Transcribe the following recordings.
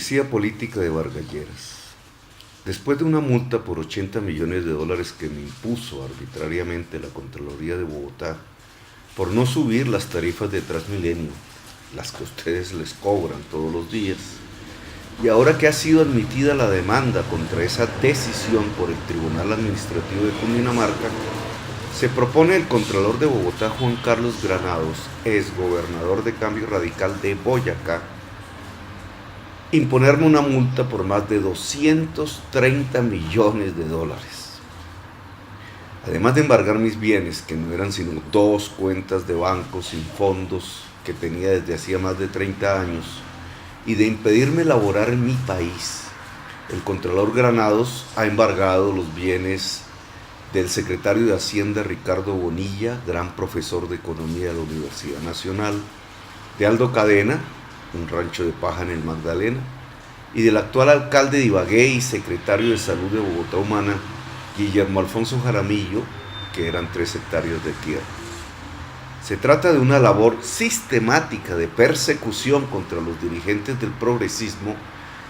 Policía política de Vargas Lleras. Después de una multa por 80 millones de dólares que me impuso arbitrariamente la Contraloría de Bogotá por no subir las tarifas de Transmilenio, las que ustedes les cobran todos los días, y ahora que ha sido admitida la demanda contra esa decisión por el Tribunal Administrativo de Cundinamarca, se propone el Contralor de Bogotá, Juan Carlos Granados, exgobernador de Cambio Radical de Boyacá, imponerme una multa por más de 230 millones de dólares. Además de embargar mis bienes, que no eran sino 2 cuentas de banco sin fondos que tenía desde hacía más de 30 años, y de impedirme laborar en mi país, el Contralor Granados ha embargado los bienes del secretario de Hacienda Ricardo Bonilla, gran profesor de Economía de la Universidad Nacional, de Aldo Cadena, un rancho de paja en el Magdalena, y del actual alcalde de Ibagué y secretario de Salud de Bogotá Humana, Guillermo Alfonso Jaramillo, que eran 3 hectáreas de tierra. Se trata de una labor sistemática de persecución contra los dirigentes del progresismo,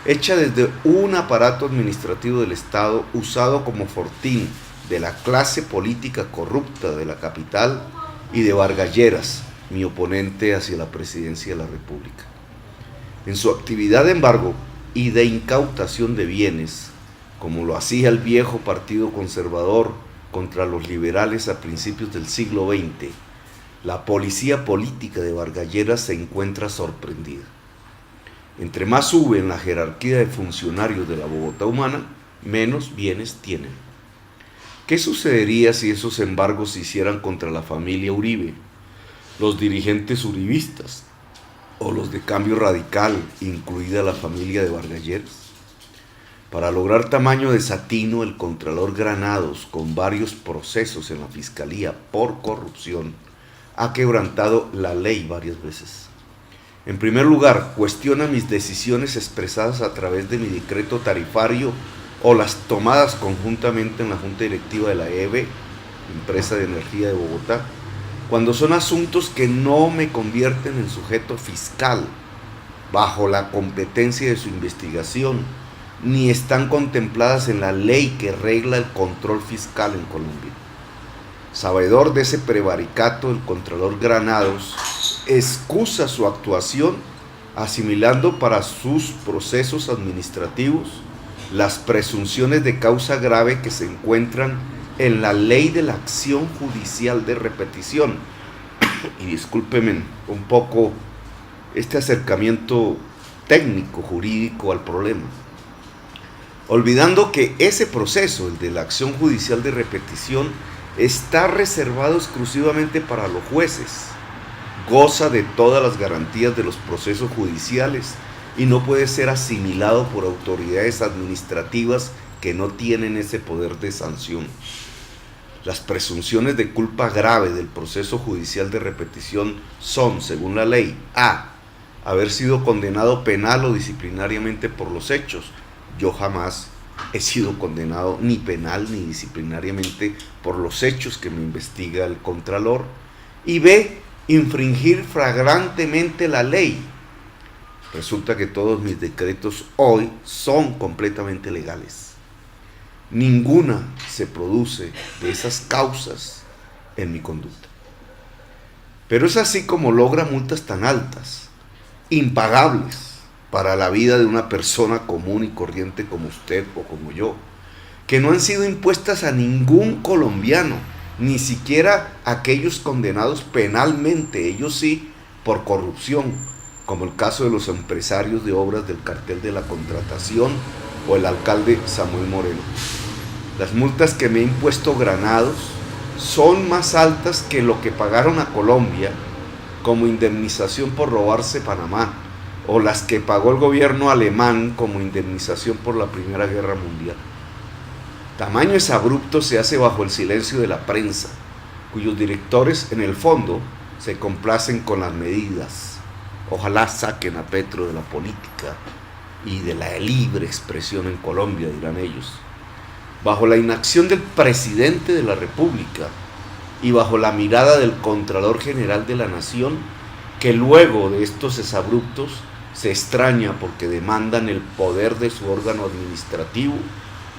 hecha desde un aparato administrativo del Estado usado como fortín de la clase política corrupta de la capital y de Vargas Lleras, mi oponente hacia la presidencia de la República. En su actividad de embargo y de incautación de bienes, como lo hacía el viejo Partido Conservador contra los liberales a principios del siglo XX, la policía política de Vargas Lleras se encuentra sorprendida. Entre más sube en la jerarquía de funcionarios de la Bogotá Humana, menos bienes tienen. ¿Qué sucedería si esos embargos se hicieran contra la familia Uribe, los dirigentes uribistas o los de Cambio Radical, incluida la familia de Vargas Lleras? Para lograr tamaño desatino, el Contralor Granados, con varios procesos en la Fiscalía por corrupción, ha quebrantado la ley varias veces. En primer lugar, cuestiona mis decisiones expresadas a través de mi decreto tarifario o las tomadas conjuntamente en la Junta Directiva de la EBE, Empresa de Energía de Bogotá, cuando son asuntos que no me convierten en sujeto fiscal, bajo la competencia de su investigación, ni están contempladas en la ley que regla el control fiscal en Colombia. Sabedor de ese prevaricato, el Contralor Granados excusa su actuación asimilando para sus procesos administrativos las presunciones de causa grave que se encuentran en la ley de la acción judicial de repetición. Y discúlpenme un poco este acercamiento técnico, jurídico al problema, olvidando que ese proceso, el de la acción judicial de repetición, está reservado exclusivamente para los jueces, goza de todas las garantías de los procesos judiciales y no puede ser asimilado por autoridades administrativas que no tienen ese poder de sanción. Las presunciones de culpa grave del proceso judicial de repetición son, según la ley, a. haber sido condenado penal o disciplinariamente por los hechos. Yo jamás he sido condenado ni penal ni disciplinariamente por los hechos que me investiga el Contralor. Y b. infringir flagrantemente la ley. Resulta que todos mis decretos hoy son completamente legales. Ninguna se produce de esas causas en mi conducta. Pero es así como logra multas tan altas, impagables para la vida de una persona común y corriente como usted o como yo, que no han sido impuestas a ningún colombiano, ni siquiera a aquellos condenados penalmente, ellos sí, por corrupción, como el caso de los empresarios de obras del cartel de la contratación o el alcalde Samuel Moreno. Las multas que me ha impuesto Granados son más altas que lo que pagaron a Colombia como indemnización por robarse Panamá, o las que pagó el gobierno alemán como indemnización por la Primera Guerra Mundial. Tamaño exabrupto se hace bajo el silencio de la prensa, cuyos directores en el fondo se complacen con las medidas. Ojalá saquen a Petro de la política y de la libre expresión en Colombia, dirán ellos. Bajo la inacción del presidente de la República y bajo la mirada del Contralor General de la Nación, que luego de estos exabruptos se extraña porque demandan el poder de su órgano administrativo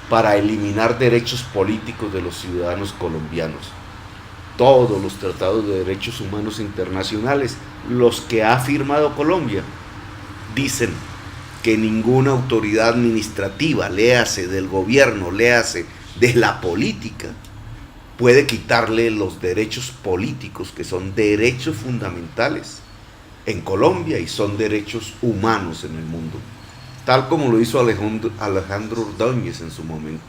para eliminar derechos políticos de los ciudadanos colombianos. Todos los tratados de derechos humanos internacionales, los que ha firmado Colombia, dicen que ninguna autoridad administrativa, léase del gobierno, léase de la política, puede quitarle los derechos políticos, que son derechos fundamentales en Colombia y son derechos humanos en el mundo, tal como lo hizo Alejandro Ordóñez en su momento.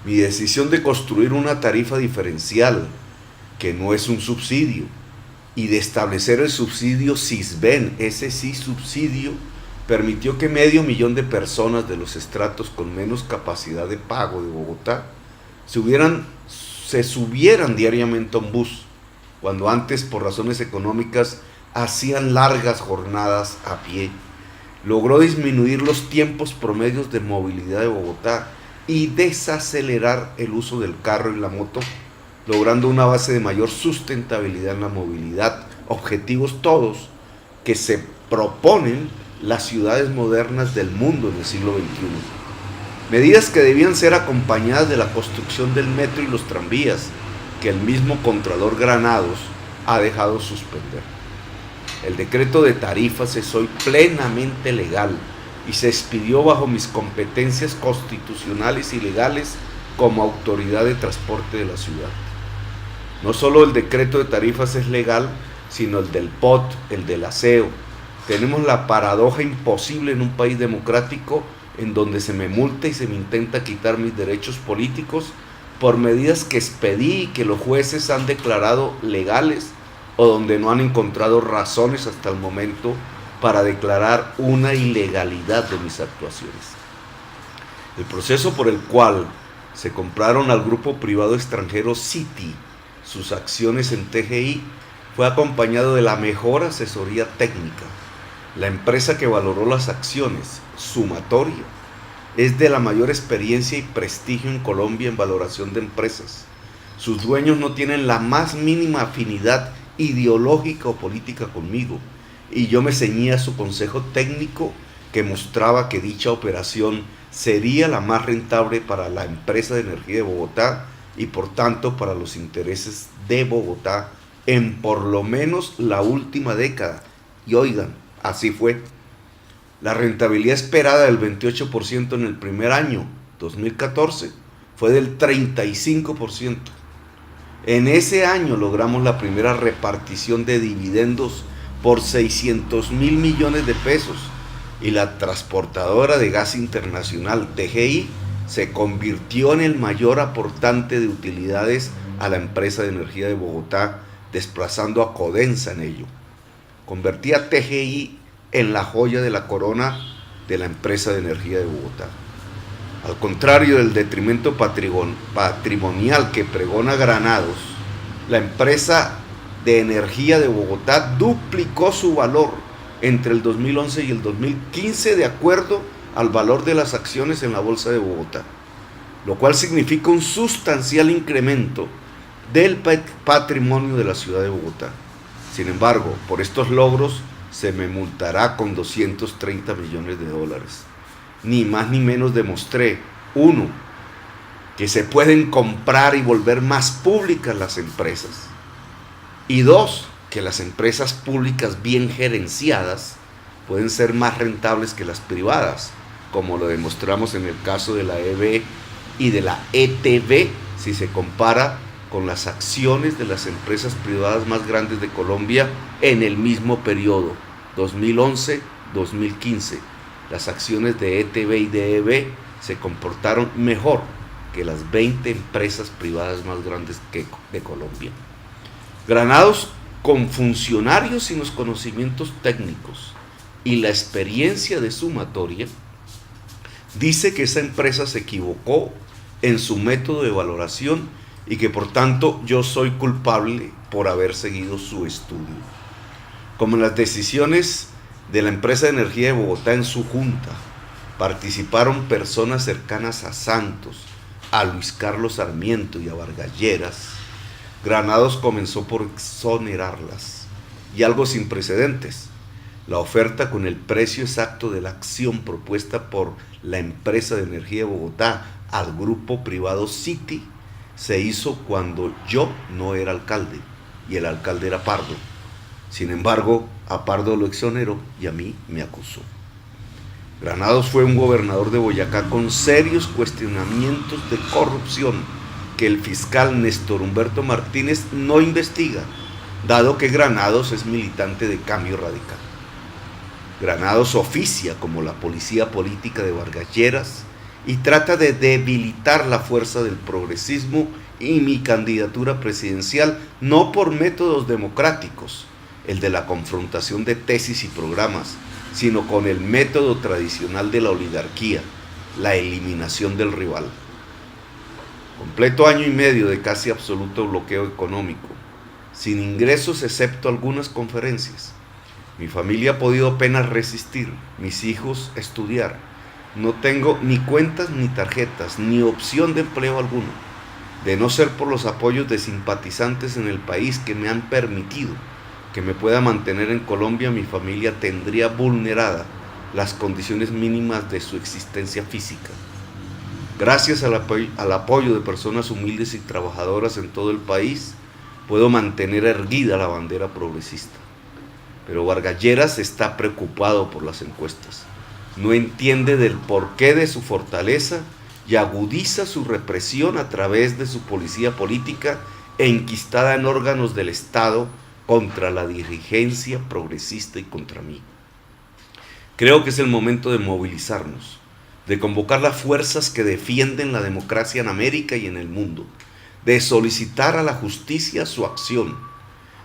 Mi decisión de construir una tarifa diferencial, que no es un subsidio, y de establecer el subsidio Sisbén, ese sí subsidio, permitió que 500.000 de personas de los estratos con menos capacidad de pago de Bogotá se subieran diariamente a un bus, cuando antes por razones económicas hacían largas jornadas a pie. Logró disminuir los tiempos promedios de movilidad de Bogotá y desacelerar el uso del carro y la moto, logrando una base de mayor sustentabilidad en la movilidad, objetivos todos que se proponen las ciudades modernas del mundo en el siglo XXI. Medidas que debían ser acompañadas de la construcción del metro y los tranvías, que el mismo Contralor Granados ha dejado suspender. El decreto de tarifas es hoy plenamente legal y se expidió bajo mis competencias constitucionales y legales como autoridad de transporte de la ciudad. No solo el decreto de tarifas es legal, sino el del POT, el del aseo. Tenemos la paradoja imposible en un país democrático en donde se me multa y se me intenta quitar mis derechos políticos por medidas que expedí y que los jueces han declarado legales, o donde no han encontrado razones hasta el momento para declarar una ilegalidad de mis actuaciones. El proceso por el cual se compraron al grupo privado extranjero Citi sus acciones en TGI fue acompañado de la mejor asesoría técnica. La empresa que valoró las acciones, Sumatoria, es de la mayor experiencia y prestigio en Colombia en valoración de empresas. Sus dueños no tienen la más mínima afinidad ideológica o política conmigo, y yo me ceñía a su consejo técnico que mostraba que dicha operación sería la más rentable para la empresa de energía de Bogotá y por tanto para los intereses de Bogotá en por lo menos la última década. Y oigan, así fue. La rentabilidad esperada del 28% en el primer año, 2014, fue del 35%. En ese año logramos la primera repartición de dividendos por 600.000 millones de pesos y la transportadora de gas internacional TGI se convirtió en el mayor aportante de utilidades a la empresa de energía de Bogotá, desplazando a Codensa en ello. Convertí a TGI en la joya de la corona de la empresa de energía de Bogotá. Al contrario del detrimento patrimonial que pregona Granados, la empresa de energía de Bogotá duplicó su valor entre el 2011 y el 2015 de acuerdo al valor de las acciones en la Bolsa de Bogotá, lo cual significa un sustancial incremento del patrimonio de la ciudad de Bogotá. Sin embargo, por estos logros se me multará con 230 millones de dólares. Ni más ni menos demostré, 1, que se pueden comprar y volver más públicas las empresas, y 2, que las empresas públicas bien gerenciadas pueden ser más rentables que las privadas, como lo demostramos en el caso de la EB y de la ETB, si se compara con las acciones de las empresas privadas más grandes de Colombia en el mismo periodo, 2011-2015. Las acciones de ETB y de EB se comportaron mejor que las 20 empresas privadas más grandes de Colombia. Granados, con funcionarios sin los conocimientos técnicos y la experiencia de Sumatoria, dice que esa empresa se equivocó en su método de valoración y que por tanto yo soy culpable por haber seguido su estudio. Como en las decisiones de la empresa de energía de Bogotá en su junta, participaron personas cercanas a Santos, a Luis Carlos Sarmiento y a Vargas Lleras, Granados comenzó por exonerarlas, y algo sin precedentes. La oferta con el precio exacto de la acción propuesta por la empresa de energía de Bogotá al grupo privado City se hizo cuando yo no era alcalde y el alcalde era Pardo. Sin embargo, a Pardo lo exoneró y a mí me acusó. Granados fue un gobernador de Boyacá con serios cuestionamientos de corrupción que el fiscal Néstor Humberto Martínez no investiga, dado que Granados es militante de Cambio Radical. Granados oficia como la policía política de Vargas Lleras y trata de debilitar la fuerza del progresismo y mi candidatura presidencial no por métodos democráticos, el de la confrontación de tesis y programas, sino con el método tradicional de la oligarquía, la eliminación del rival. Completo año y medio de casi absoluto bloqueo económico, sin ingresos excepto algunas conferencias. Mi familia ha podido apenas resistir, mis hijos estudiar. No tengo ni cuentas ni tarjetas, ni opción de empleo alguno. De no ser por los apoyos de simpatizantes en el país que me han permitido que me pueda mantener en Colombia, mi familia tendría vulnerada las condiciones mínimas de su existencia física. Gracias al apoyo de personas humildes y trabajadoras en todo el país, puedo mantener erguida la bandera progresista. Pero Vargas Lleras está preocupado por las encuestas. No entiende del porqué de su fortaleza y agudiza su represión a través de su policía política enquistada en órganos del Estado contra la dirigencia progresista y contra mí. Creo que es el momento de movilizarnos, de convocar las fuerzas que defienden la democracia en América y en el mundo, de solicitar a la justicia su acción.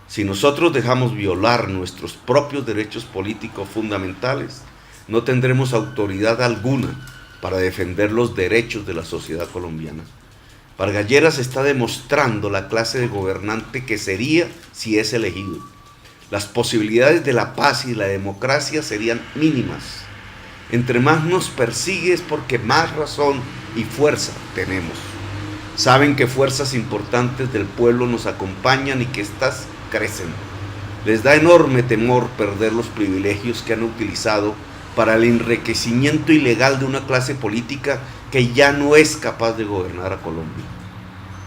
Si nosotros dejamos violar nuestros propios derechos políticos fundamentales, no tendremos autoridad alguna para defender los derechos de la sociedad colombiana. Vargas Lleras está demostrando la clase de gobernante que sería si es elegido. Las posibilidades de la paz y la democracia serían mínimas. Entre más nos persigue es porque más razón y fuerza tenemos. Saben que fuerzas importantes del pueblo nos acompañan y que éstas crecen. Les da enorme temor perder los privilegios que han utilizado para el enriquecimiento ilegal de una clase política que ya no es capaz de gobernar a Colombia.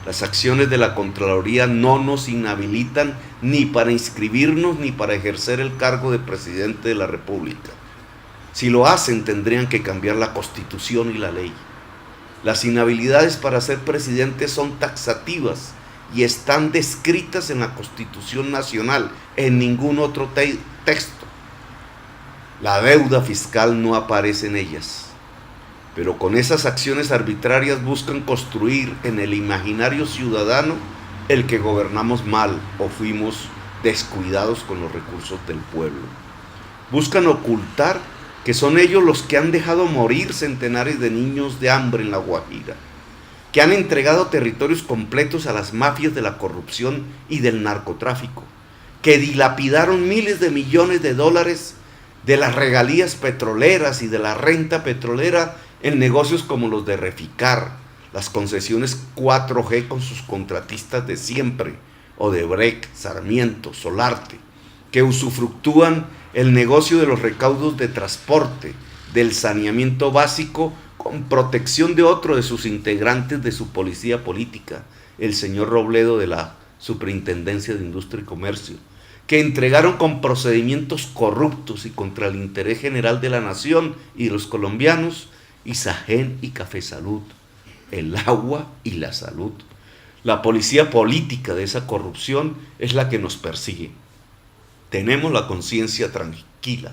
Las acciones de la Contraloría no nos inhabilitan ni para inscribirnos ni para ejercer el cargo de presidente de la República. Si lo hacen, tendrían que cambiar la Constitución y la ley. Las inhabilidades para ser presidente son taxativas y están descritas en la Constitución Nacional, en ningún otro texto. La deuda fiscal no aparece en ellas. Pero con esas acciones arbitrarias buscan construir en el imaginario ciudadano el que gobernamos mal o fuimos descuidados con los recursos del pueblo. Buscan ocultar que son ellos los que han dejado morir centenares de niños de hambre en La Guajira, que han entregado territorios completos a las mafias de la corrupción y del narcotráfico, que dilapidaron miles de millones de dólares de las regalías petroleras y de la renta petrolera en negocios como los de Reficar, las concesiones 4G con sus contratistas de siempre, Odebrecht, Sarmiento, Solarte, que usufructúan el negocio de los recaudos de transporte, del saneamiento básico, con protección de otro de sus integrantes de su policía política, el señor Robledo de la Superintendencia de Industria y Comercio, que entregaron con procedimientos corruptos y contra el interés general de la nación y de los colombianos, Isagen y Café Salud, el agua y la salud. La policía política de esa corrupción es la que nos persigue. Tenemos la conciencia tranquila,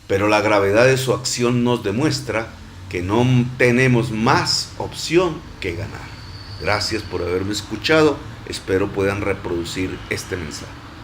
pero la gravedad de su acción nos demuestra que no tenemos más opción que ganar. Gracias por haberme escuchado, espero puedan reproducir este mensaje.